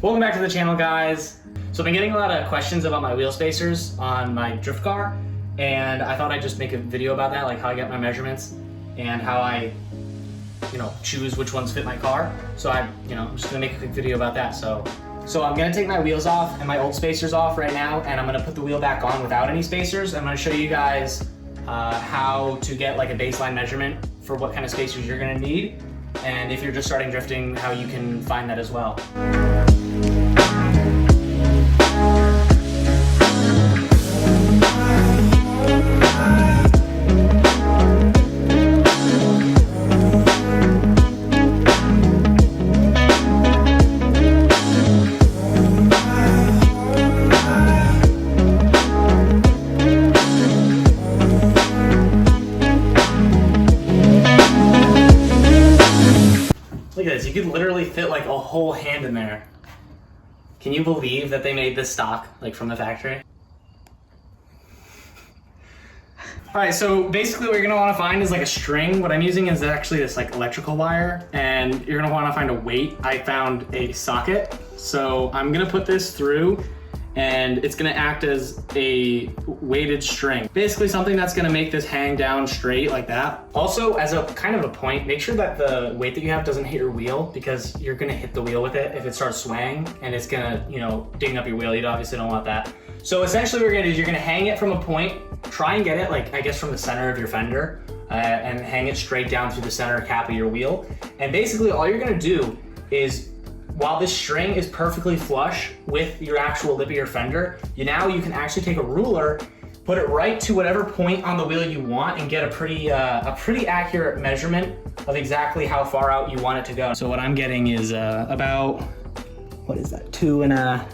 Welcome back to the channel, guys. So I've been getting a lot of questions about my wheel spacers on my drift car, and I thought I'd just make a video about that, like how I get my measurements and how I, choose which ones fit my car. So I'm just gonna make a quick video about that. So I'm gonna take my wheels off and my old spacers off right now, and I'm gonna put the wheel back on without any spacers. I'm gonna show you guys how to get like a baseline measurement for what kind of spacers you're gonna need. And if you're just starting drifting, how you can find that as well. Look at this, you could literally fit like a whole hand in there. Can you believe that they made this stock, like from the factory? All right, so basically what you're gonna wanna find is like a string. What I'm using is actually this like electrical wire, and you're gonna wanna find a weight. I found a socket. So I'm gonna put this through, and it's gonna act as a weighted string. Basically something that's gonna make this hang down straight like that. Also, as a kind of a point, make sure that the weight that you have doesn't hit your wheel, because you're gonna hit the wheel with it if it starts swaying, and it's gonna, ding up your wheel. You obviously don't want that. So essentially what you're gonna do is you're gonna hang it from a point, try and get it like, I guess from the center of your fender, and hang it straight down through the center cap of your wheel. And basically all you're gonna do is, while this string is perfectly flush with your actual lip of your fender, you can actually take a ruler, put it right to whatever point on the wheel you want, and get a pretty accurate measurement of exactly how far out you want it to go. So what I'm getting is about, what is that, two and a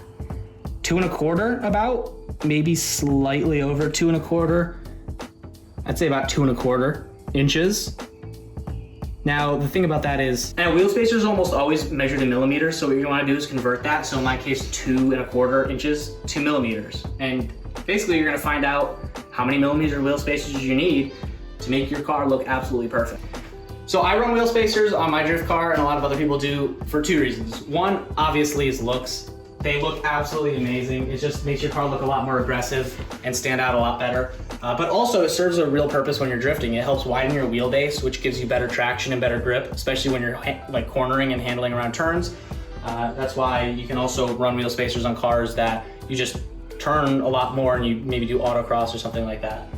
quarter, about, maybe slightly over 2 1/4. I'd say about 2 1/4 inches. Now, the thing about that is, wheel spacers almost always measured in millimeters, so what you're gonna wanna do is convert that. So in my case, 2 1/4 inches to millimeters. And basically you're gonna find out how many millimeter wheel spacers you need to make your car look absolutely perfect. So I run wheel spacers on my drift car, and a lot of other people do, for 2 reasons. One, obviously, is looks. They look absolutely amazing. It just makes your car look a lot more aggressive and stand out a lot better. But also it serves a real purpose when you're drifting. It helps widen your wheelbase, which gives you better traction and better grip, especially when you're like cornering and handling around turns. That's why you can also run wheel spacers on cars that you just turn a lot more, and you maybe do autocross or something like that.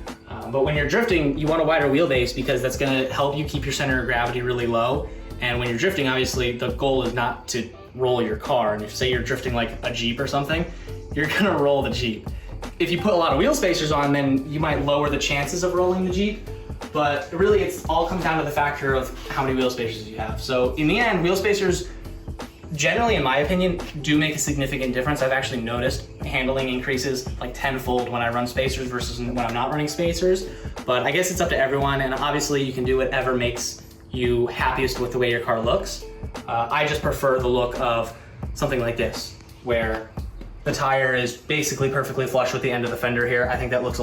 But when you're drifting, you want a wider wheelbase, because that's gonna help you keep your center of gravity really low. And when you're drifting, obviously the goal is not to roll your car. And if say you're drifting like a Jeep or something, you're gonna roll the Jeep. If you put a lot of wheel spacers on, then you might lower the chances of rolling the Jeep. But really, it's all comes down to the factor of how many wheel spacers you have. So in the end, wheel spacers, generally in my opinion, do make a significant difference. I've actually noticed handling increases like tenfold when I run spacers versus when I'm not running spacers. But I guess it's up to everyone, and obviously you can do whatever makes you happiest with the way your car looks. I just prefer the look of something like this, where the tire is basically perfectly flush with the end of the fender here. I think that looks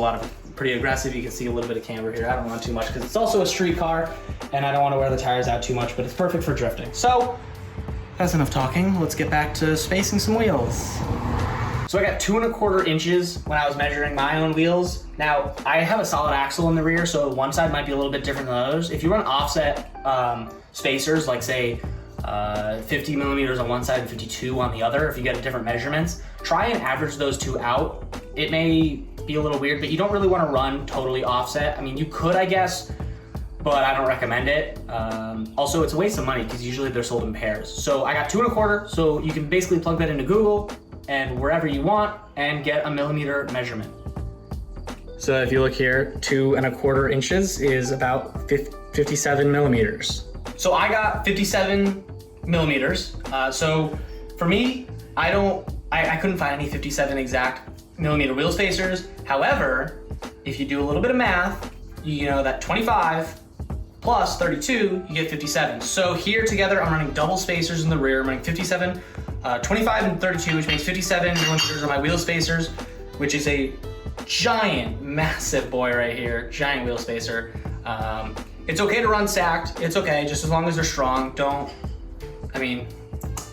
pretty aggressive. You can see a little bit of camber here. I don't want too much, because it's also a street car, and I don't want to wear the tires out too much, but it's perfect for drifting. So that's enough talking. Let's get back to spacing some wheels. So I got 2 1/4 inches when I was measuring my own wheels. Now, I have a solid axle in the rear, so one side might be a little bit different than others. If you run offset spacers, like say 50 millimeters on one side and 52 on the other, if you get different measurements, try and average those two out. It may be a little weird, but you don't really want to run totally offset. I mean, you could, I guess, but I don't recommend it. Also, it's a waste of money, because usually they're sold in pairs. So I got 2 1/4, so you can basically plug that into Google and wherever you want and get a millimeter measurement. So if you look here, 2 1/4 inches is about 57 millimeters. So I got 57 millimeters. So for me, I couldn't find any 57 exact millimeter wheel spacers. However, if you do a little bit of math, you know that 25 plus 32, you get 57. So here together, I'm running double spacers in the rear. I'm running 57, 25 and 32, which makes 57 millimeters on my wheel spacers, which is a giant, massive boy right here, giant wheel spacer. It's okay to run stacked. It's okay, just as long as they're strong.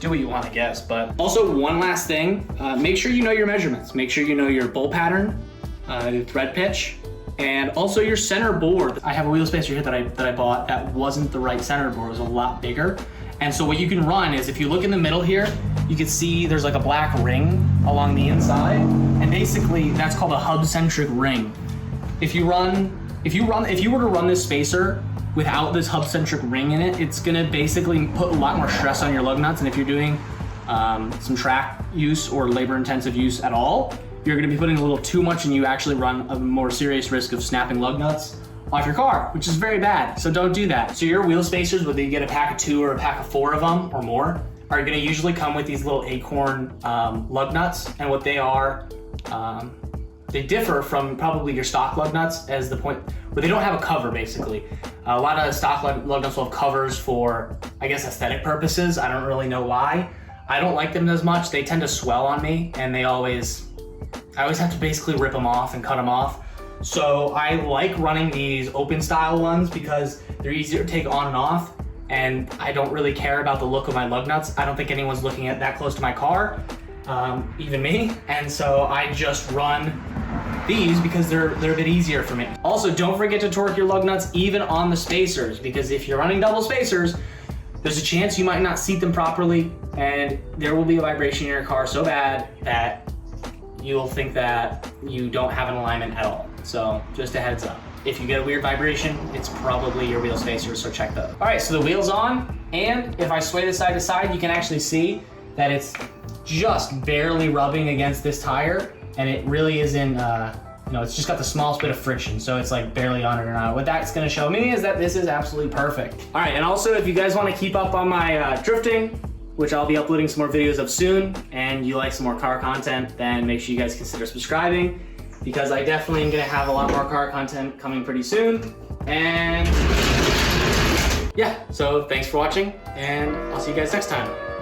do what you want, I guess. But also one last thing, make sure you know your measurements. Make sure you know your bolt pattern, the thread pitch, and also your center bore. I have a wheel spacer here that I bought that wasn't the right center bore, it was a lot bigger. And so what you can run is, if you look in the middle here, you can see there's like a black ring along the inside. And basically that's called a hub-centric ring. If you were to run this spacer without this hub-centric ring in it, it's gonna basically put a lot more stress on your lug nuts. And if you're doing some track use or labor-intensive use at all, you're gonna be putting a little too much and you actually run a more serious risk of snapping lug nuts off your car, which is very bad, so don't do that. So your wheel spacers, whether you get a pack of 2 or a pack of 4 of them or more, are gonna usually come with these little Acorn lug nuts. And what they are, they differ from probably your stock lug nuts as the point where they don't have a cover basically. A lot of stock lug nuts will have covers for, I guess, aesthetic purposes. I don't really know why. I don't like them as much. They tend to swell on me and I always have to basically rip them off and cut them off. So I like running these open style ones because they're easier to take on and off, and I don't really care about the look of my lug nuts. I don't think anyone's looking at that close to my car, even me. And so I just run these because they're a bit easier for me. Also, don't forget to torque your lug nuts even on the spacers, because if you're running double spacers, there's a chance you might not seat them properly and there will be a vibration in your car so bad that you'll think that you don't have an alignment at all. So just a heads up. If you get a weird vibration, it's probably your wheel spacers, so check those. All right, so the wheel's on, and if I sway this side to side, you can actually see that it's just barely rubbing against this tire, and it really isn't, it's just got the smallest bit of friction, so it's like barely on it or not. What that's gonna show me is that this is absolutely perfect. All right, and also if you guys wanna keep up on my drifting, which I'll be uploading some more videos of soon, and you like some more car content, then make sure you guys consider subscribing, because I definitely am gonna have a lot more car content coming pretty soon. And yeah, so thanks for watching, and I'll see you guys next time.